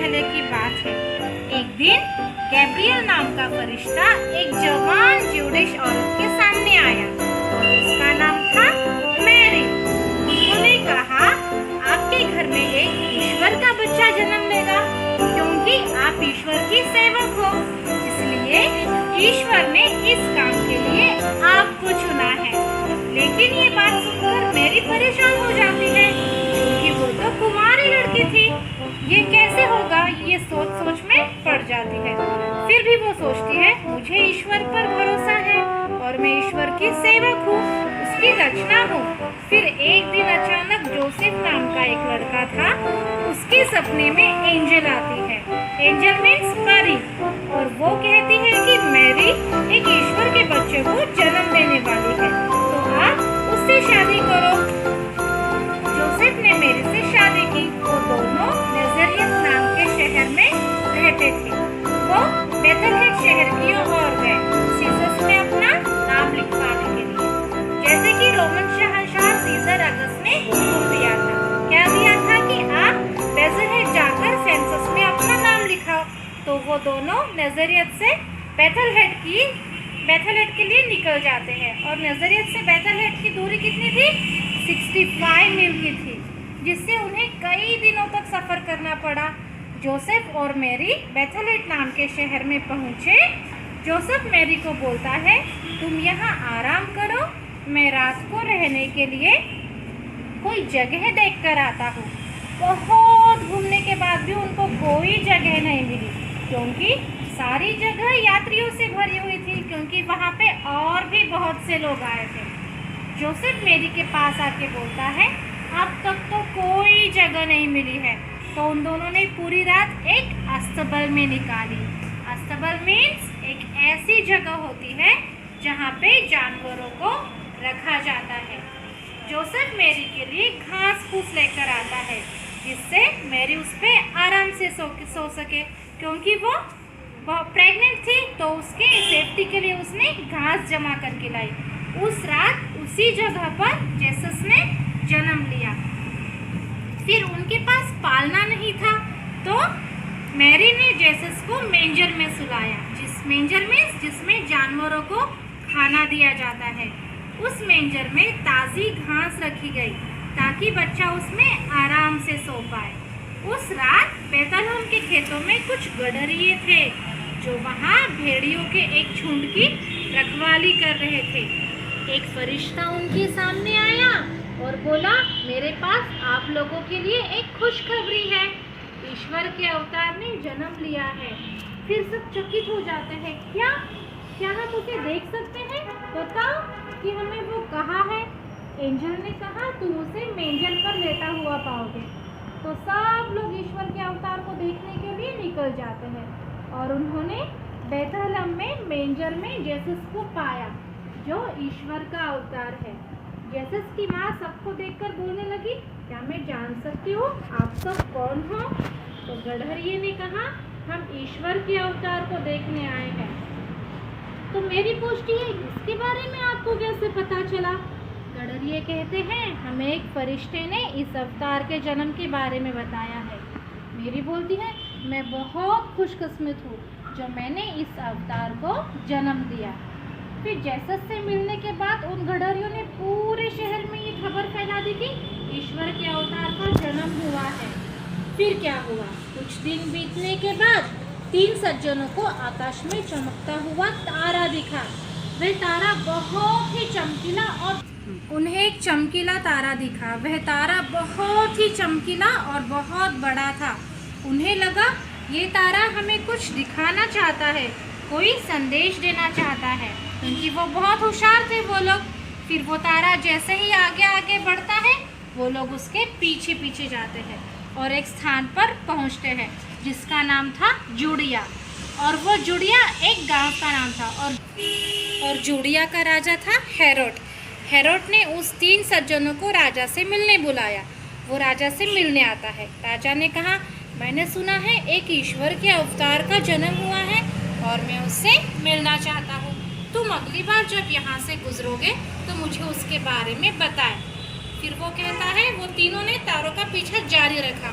पहले की बात है। एक दिन गैब्रियल नाम का फरिश्ता एक जवान ज्यूडिश औरत के सामने आया और उसका नाम था मैरी। उन्होंने कहा, आपके घर में एक ईश्वर का बच्चा जन्म लेगा, क्योंकि आप ईश्वर की सेवक हो, इसलिए ईश्वर ने इस काम के लिए आपको चुना है। लेकिन ये बात सुनकर मैरी परेशान हो जाती है, क्योंकि वो तो कुंवारी लड़की थी। ये कैसे होगा, ये सोच सोच में पड़ जाती है। फिर भी वो सोचती है, मुझे ईश्वर पर भरोसा है और मैं ईश्वर की सेवक हूँ, उसकी रचना हूँ। फिर एक दिन अचानक जोसेफ नाम का एक लड़का था, उसके सपने में एंजल आती है। एंजल मीन्स परी, और वो कहती है कि मैरी एक ईश्वर के बच्चे को जन्म देने वाली है, तो आप उससे शादी करो। जोसेफ ने मैरी से शादी की। वो दोनों नजरियत नाम के शहर में रहते थे। वो बेथलहेम शहर की ओर गए सीसस में अपना नाम लिखवाने के लिए, जैसे कि रोमन शहंशाह सीजर अगस्त ने हुक्म दिया था। क्या दिया था कि आप बेथलहेम जाकर सेंसस में अपना नाम लिखाओ। तो वो दोनों नजरियत से बेथलहेम के लिए निकल जाते हैं। और नजरियत से बेथलहेम की दूरी कितनी थी? 65 मील की थी, जिससे उन्हें कई दिनों तक सफर करना पड़ा। जोसेफ और मैरी बेथलहेम नाम के शहर में पहुंचे। जोसेफ मैरी को बोलता है, तुम यहाँ आराम करो, मैं रात को रहने के लिए कोई जगह देखकर आता हूँ। बहुत घूमने के बाद भी उनको कोई जगह नहीं मिली, क्योंकि सारी जगह यात्रियों से भरी हुई थी, क्योंकि वहाँ पे और भी बहुत से लोग आए थे। जोसेफ मैरी के पास आके बोलता है, अब तक तो कोई जगह नहीं मिली है। तो उन दोनों ने पूरी रात एक अस्तबल में निकाली। अस्तबल मीन्स एक ऐसी जगह होती है जहाँ पे जानवरों को रखा जाता है। जोसेफ मैरी के लिए घास फूस लेकर आता है, जिससे मैरी उस पर आराम से सो सके, क्योंकि वो प्रेग्नेंट थी। तो उसके सेफ्टी के लिए उसने घास जमा करके लाई। उस रात उसी जगह पर जेसस ने जन्म लिया। फिर उनके पास पालना नहीं था, तो मैरी ने जेसस को मेंजर में सुलाया। मेंजर में जिसमें जानवरों को खाना दिया जाता है। उस मेंजर में ताज़ी घास रखी गई, ताकि बच्चा उसमें आराम से सो पाए। उस रात बेथलहम के खेतों में कुछ गडरिये थे, जो वहाँ भेड़ियों के एक झुंड की रखवाली कर रहे थे। एक फरिश्ता उनके सामने आया और बोला, मेरे पास आप लोगों के लिए एक खुशखबरी है, ईश्वर के अवतार ने जन्म लिया है। फिर सब चकित हो जाते हैं, क्या हम उसे देख सकते हैं? बताओ कि हमें वो कहाँ है? एंजल ने कहा, तुम उसे मेंजर पर लेटा हुआ पाओगे। तो सब लोग ईश्वर के अवतार को देखने के लिए निकल जाते हैं, और उन्होंने बेथलहम में मेंजर में जेसस को पाया, जो ईश्वर का अवतार है। जेसस की माँ सबको देखकर बोलने लगी, क्या मैं जान सकती हूँ आप सब कौन हो? तो गडरिये ने कहा, हम ईश्वर के अवतार को देखने आए हैं। तो मेरी पूछती है, इसके बारे में आपको कैसे पता चला? गडरिये कहते हैं, हमें एक फरिश्ते ने इस अवतार के जन्म के बारे में बताया है। मेरी बोलती है, मैं बहुत खुशकिस्मत हूँ जो मैंने इस अवतार को जन्म दिया। फिर जेसस से मिलने के बाद उन गडरियों ने पूरे शहर में ये खबर फैला दी कि ईश्वर के अवतार का जन्म हुआ है। फिर क्या हुआ? कुछ दिन बीतने के बाद 3 सज्जनों को आकाश में चमकता हुआ तारा दिखा। वह तारा बहुत ही चमकीला और उन्हें एक चमकीला तारा दिखा। वह तारा बहुत ही चमकीला और बहुत बड़ा था। उन्हें लगा, ये तारा हमें कुछ दिखाना चाहता है, कोई संदेश देना चाहता है, क्योंकि वो बहुत होशियार थे वो लोग। फिर वो तारा जैसे ही आगे आगे बढ़ता है, वो लोग उसके पीछे पीछे जाते हैं और एक स्थान पर पहुंचते हैं जिसका नाम था जूडिया। और वो जूडिया एक गांव का नाम था, और जूडिया का राजा था हेरोड। हेरोड ने उस 3 सज्जनों को राजा से मिलने बुलाया। वो राजा से मिलने आता है। राजा ने कहा, मैंने सुना है एक ईश्वर के अवतार का जन्म हुआ है और मैं उससे मिलना चाहता हूँ। तुम अगली बार जब यहाँ से गुजरोगे तो मुझे उसके बारे में बताएं। फिर वो कहता है, वो तीनों ने तारों का पीछा जारी रखा।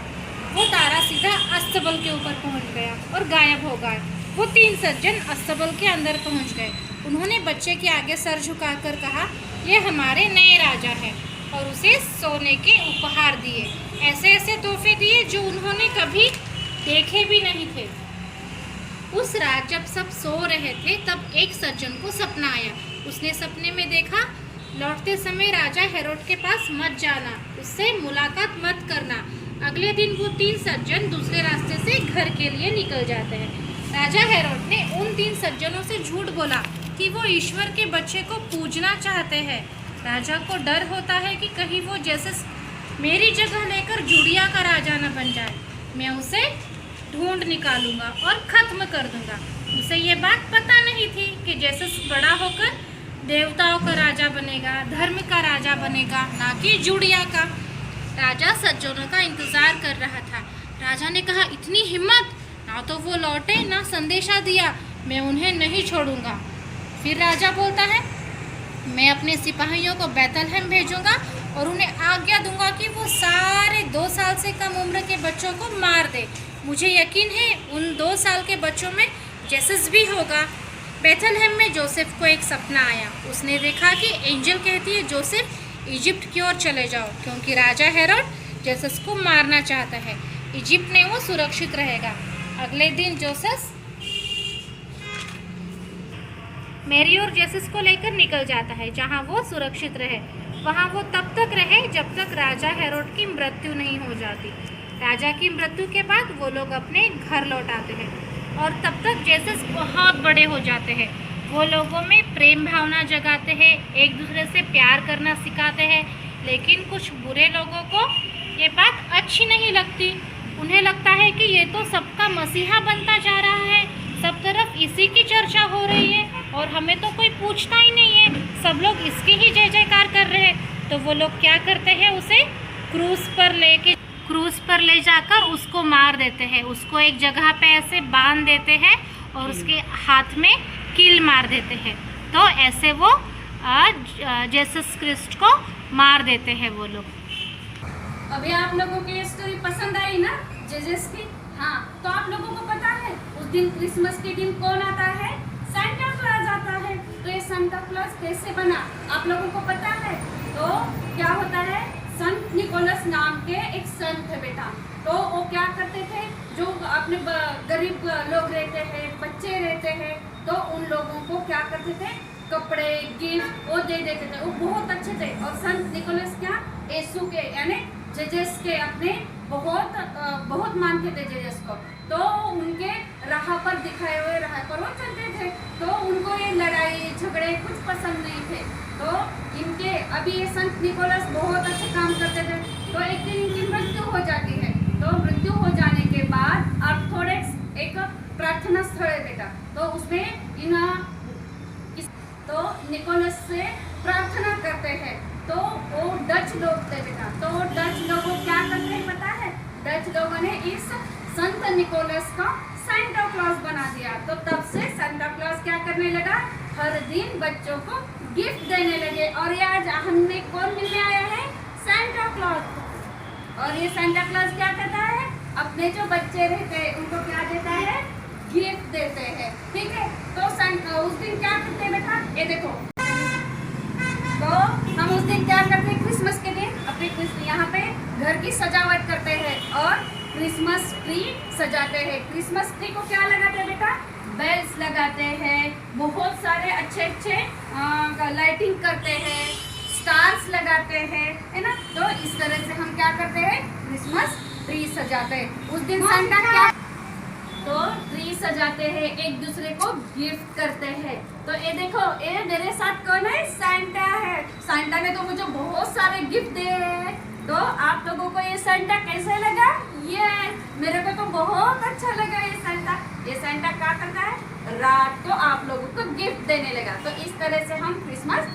वो तारा सीधा अस्तबल के ऊपर पहुंच गया और गायब हो गया। वो 3 सज्जन अस्तबल के अंदर पहुंच गए। उन्होंने बच्चे के आगे सर झुकाकर कहा, ये हमारे नए राजा हैं, और उसे सोने के उपहार दिए। ऐसे ऐसे तोहफे दिए जो उन्होंने कभी देखे भी नहीं थे। उस रात जब सब सो रहे थे तब एक सज्जन को सपना आया। उसने सपने में देखा, लौटते समय राजा हेरोड के पास मत जाना, उससे मुलाकात मत करना। अगले दिन वो 3 सज्जन दूसरे रास्ते से घर के लिए निकल जाते हैं। राजा हेरोड ने उन 3 सज्जनों से झूठ बोला कि वो ईश्वर के बच्चे को पूजना चाहते हैं। राजा को डर होता है कि कहीं वो जैसे मेरी जगह लेकर जुड़िया का राजा न बन जाए। मैं उसे ढूंढ निकालूंगा और ख़त्म कर दूंगा। उसे ये बात पता नहीं थी कि जैसे बड़ा होकर देवताओं का राजा बनेगा, धर्म का राजा बनेगा, ना कि जुड़िया का। राजा सज्जनों का इंतज़ार कर रहा था। राजा ने कहा, इतनी हिम्मत, ना तो वो लौटे ना संदेशा दिया, मैं उन्हें नहीं छोड़ूंगा। फिर राजा बोलता है, मैं अपने सिपाहियों को बैतलहम भेजूंगा और उन्हें आज्ञा दूंगा कि वो सारे 2 साल से कम उम्र के बच्चों को मार दे। मुझे यकीन है उन 2 साल के बच्चों में जेसस भी होगा। बैतलहम में जोसेफ को एक सपना आया। उसने देखा कि एंजल कहती है, जोसेफ इजिप्ट की ओर चले जाओ, क्योंकि राजा हेरोड जेसस को मारना चाहता है। इजिप्ट में वो सुरक्षित रहेगा। अगले दिन जोसेफ मैरी और जेसस को लेकर निकल जाता है, जहां वो सुरक्षित रहे। वहां वो तब तक रहे जब तक राजा हेरोड की मृत्यु नहीं हो जाती। राजा की मृत्यु के बाद वो लोग अपने घर लौट आते हैं और तब तक जेसस बहुत बड़े हो जाते हैं। वो लोगों में प्रेम भावना जगाते हैं, एक दूसरे से प्यार करना सिखाते हैं। लेकिन कुछ बुरे लोगों को ये बात अच्छी नहीं लगती। उन्हें लगता है कि ये तो सबका मसीहा बनता जा रहा है, सब तरफ इसी की चर्चा हो रही है और हमें तो कोई पूछता ही नहीं है, सब लोग इसकी ही जय जयकार कर रहे हैं। तो वो लोग क्या करते हैं, उसे क्रूस पर ले जाकर उसको मार देते हैं। उसको एक जगह पे ऐसे बांध देते हैं और उसके हाथ में कील मार देते हैं। तो ऐसे वो जेसस क्रिस्ट को मार देते हैं वो लोग। अभी आप लोगों को ये स्टोरी पसंद आई ना, जेसस की? हाँ, तो आप लोगों को पता है उस दिन क्रिसमस के दिन कौन आता है? सांता क्लॉज आता है। तो ये सांता क्लॉज कैसे बना आप लोगों को पता है? तो क्या होता है, संत निकोलस नाम के एक संत थे बेटा। तो वो क्या करते थे, जो अपने गरीब लोग रहते हैं, बच्चे रहते हैं, तो उन लोगों को क्या करते थे, कपड़े गिफ्ट वो दे देते थे। वो बहुत अच्छे थे। और संत निकोलस क्या, यीशु के यानी जेसस के अपने बहुत मानते थे जेसस को। तो उनके राह पर दिखाए हुए राह पर वो चलते थे। तो उनको ये लड़ाई झगड़े कुछ पसंद नहीं थे। तो इनके अभी ये संत निकोलस बहुत अच्छे काम करते थे। तो एक दिन इनकी मृत्यु हो जाती है। तो मृत्यु हो जाने के बाद ऑर्थोडॉक्स एक प्रार्थना स्थल है बेटा। तो उसमें तो निकोलस से प्रार्थना करते हैं। तो वो डच लोग थे बेटा। तो डच लोगों क्या करते हैं पता है? डच लोगों ने इस संत निकोलस का सांता क्लॉज बना दिया। तो तब से सांता क्लॉज क्या करने लगा, हर दिन बच्चों को गिफ्ट देने लगे। और ये आज हमने कौन मिलने आया है? Santa Claus. और ये सांता क्लॉज क्या करता है, अपने जो बच्चे रहते हैं उनको क्या देता है, गिफ्ट देते हैं। ठीक है। तो उस दिन क्या करते हैं बेटा, ये देखो। तो हम उस दिन क्या करते हैं, क्रिसमस के दिन अपने यहाँ पे घर की सजावट करते हैं और क्रिसमस ट्री सजाते हैं। क्रिसमस ट्री को क्या लगाते हैं बेटा, बेल्स लगाते हैं, बहुत सारे अच्छे अच्छे लाइटिंग करते हैं, स्टार्स लगाते हैं, है ना। तो इस तरह से हम क्या करते हैं, क्रिसमस ट्री सजाते हैं। उस दिन सांता क्या, तो ट्री सजाते हैं, एक दूसरे को गिफ्ट करते हैं। तो ये देखो, ये मेरे साथ कौन है, सांता है। सांता ने तो मुझे बहुत सारे गिफ्ट दिए हैं। तो आप लोगों को ये सांता कैसे लगा? ये मेरे को तो बहुत अच्छा लगा ये सांता। ये सांता क्या करता है, रात को आप लोगों को गिफ्ट देने लगा। तो इस तरह से हम क्रिसमस